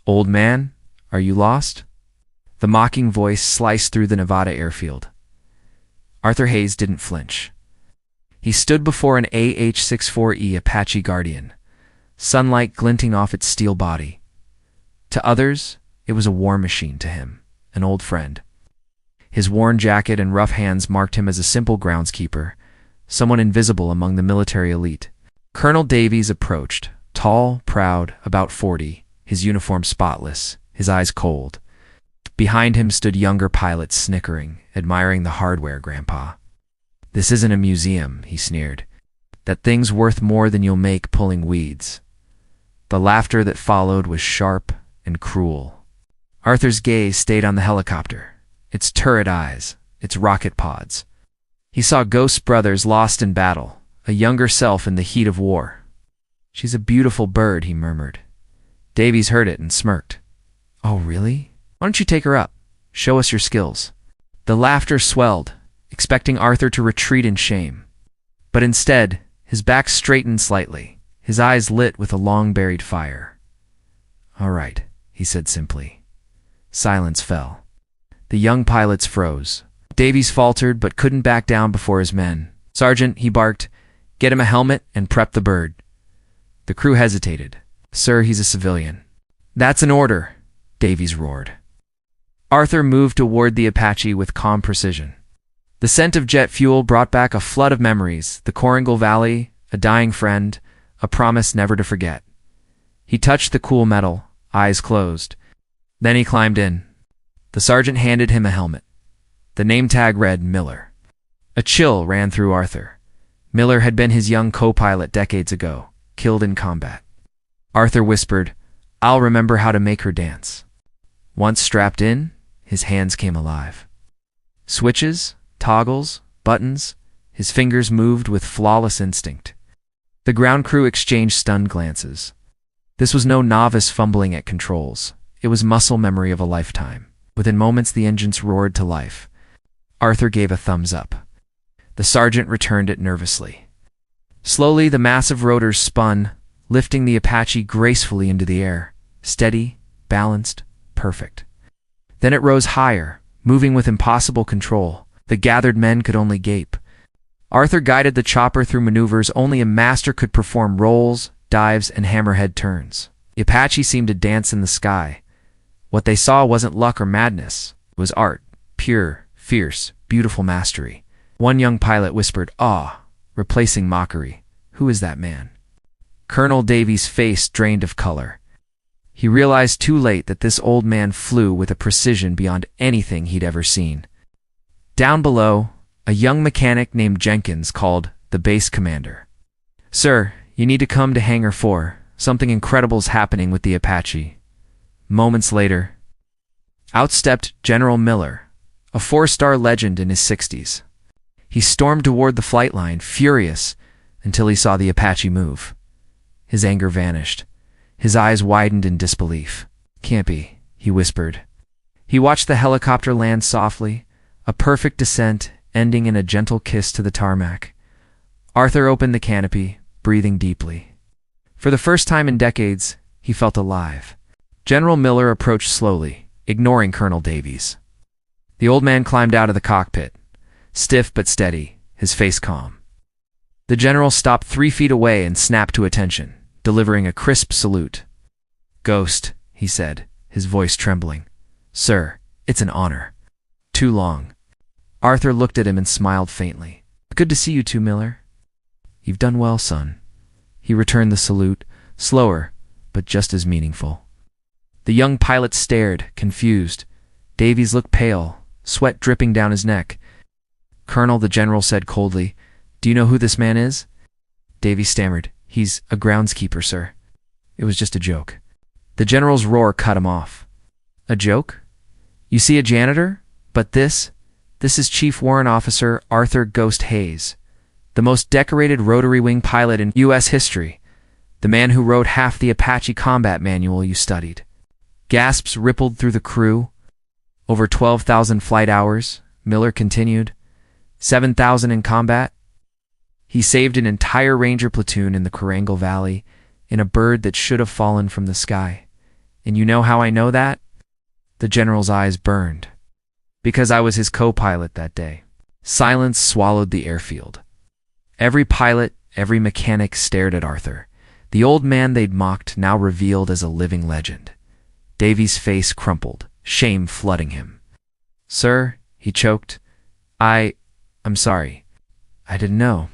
Old man, are you lost? The mocking voice sliced through the Nevada airfield. Arthur Hayes didn't flinch. He stood before an AH-64E Apache Guardian, sunlight glinting off its steel body. To others, it was a war machine. To him, an old friend. His worn jacket and rough hands marked him as a simple groundskeeper, someone invisible among the military elite. Colonel Davies approached, tall, proud, about 40, his uniform spotless, his eyes cold. Behind him stood younger pilots snickering, admiring the hardware, Grandpa. This isn't a museum, he sneered. That thing's worth more than you'll make pulling weeds. The laughter that followed was sharp and cruel. Arthur's gaze stayed on the helicopter, its turret eyes, its rocket pods. He saw Ghost brothers lost in battle, a younger self in the heat of war. She's a beautiful bird, he murmured. Davies heard it and smirked. Oh, really? Why don't you take her up? Show us your skills. The laughter swelled, expecting Arthur to retreat in shame. But instead, his back straightened slightly, his eyes lit with a long-buried fire. All right, he said simply. Silence fell. The young pilots froze. Davies faltered but couldn't back down before his men. Sergeant, he barked, get him a helmet and prep the bird. The crew hesitated. Sir, he's a civilian. That's an order, Davies roared. Arthur moved toward the Apache with calm precision. The scent of jet fuel brought back a flood of memories, the Koringal Valley, a dying friend, a promise never to forget. He touched the cool metal, eyes closed. Then he climbed in. The sergeant handed him a helmet. The name tag read Miller. A chill ran through Arthur. Miller had been his young co-pilot decades ago, killed in combat. Arthur whispered, I'll remember how to make her dance. Once strapped in, his hands came alive. Switches, toggles, buttons, his fingers moved with flawless instinct. The ground crew exchanged stunned glances. This was no novice fumbling at controls. It was muscle memory of a lifetime. Within moments, the engines roared to life. Arthur gave a thumbs up. The sergeant returned it nervously. Slowly, the massive rotors spun, lifting the Apache gracefully into the air. Steady, balanced, perfect. Then it rose higher, moving with impossible control. The gathered men could only gape. Arthur guided the chopper through maneuvers only a master could perform: rolls, dives, and hammerhead turns. The Apache seemed to dance in the sky. What they saw wasn't luck or madness. It was art, pure, fierce, beautiful mastery. One young pilot whispered, awe, replacing mockery. Who is that man? Colonel Davies' face drained of color. He realized too late that this old man flew with a precision beyond anything he'd ever seen. Down below, a young mechanic named Jenkins called the base commander. Sir, you need to come to Hangar 4. Something incredible's happening with the Apache. Moments later, out stepped General Miller, a 4-star legend in his 60s. He stormed toward the flight line, furious, until he saw the Apache move. His anger vanished. His eyes widened in disbelief. Can't be, he whispered. He watched the helicopter land softly, a perfect descent ending in a gentle kiss to the tarmac. Arthur opened the canopy, breathing deeply. For the first time in decades, he felt alive. General Miller approached slowly, ignoring Colonel Davies. The old man climbed out of the cockpit, stiff but steady, his face calm. The general stopped 3 feet away and snapped to attention, delivering a crisp salute. Ghost, he said, his voice trembling. Sir, it's an honor. Too long. Arthur looked at him and smiled faintly. Good to see you too, Miller. You've done well, son. He returned the salute, slower, but just as meaningful. The young pilot stared, confused. Davies looked pale, sweat dripping down his neck. Colonel, the general said coldly, do you know who this man is? Davies stammered. He's a groundskeeper, sir. It was just a joke. The general's roar cut him off. A joke? You see a janitor? But this is Chief Warrant Officer Arthur Ghost Hayes, the most decorated rotary wing pilot in U.S. history, the man who wrote half the Apache combat manual you studied. Gasps rippled through the crew. Over 12,000 flight hours, Miller continued. 7,000 in combat. He saved an entire ranger platoon in the Koringal Valley, in a bird that should have fallen from the sky. And you know how I know that? The general's eyes burned. Because I was his co-pilot that day. Silence swallowed the airfield. Every pilot, every mechanic stared at Arthur. The old man they'd mocked now revealed as a living legend. Davy's face crumpled, shame flooding him. "Sir," he choked, I'm sorry. I didn't know."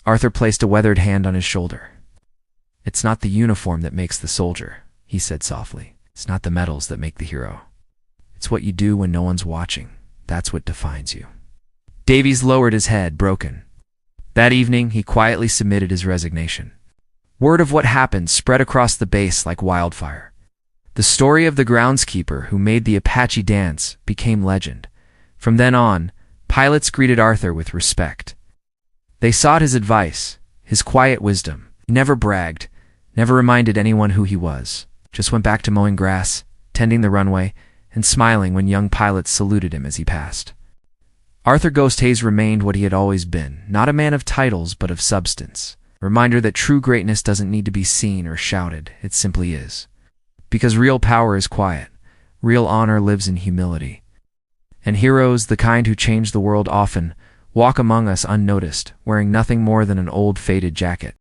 Arthur placed a weathered hand on his shoulder. "It's not the uniform that makes the soldier," he said softly. "It's not the medals that make the hero. It's what you do when no one's watching. That's what defines you." Davies lowered his head, broken. That evening, he quietly submitted his resignation. Word of what happened spread across the base like wildfire. The story of the groundskeeper who made the Apache dance became legend. From then on, pilots greeted Arthur with respect. They sought his advice, his quiet wisdom. He never bragged, never reminded anyone who he was. Just went back to mowing grass, tending the runway, and smiling when young pilots saluted him as he passed. Arthur Ghost Hayes remained what he had always been, not a man of titles but of substance. A reminder that true greatness doesn't need to be seen or shouted, it simply is. Because real power is quiet, real honor lives in humility. And heroes, the kind who change the world often, walk among us unnoticed, wearing nothing more than an old faded jacket.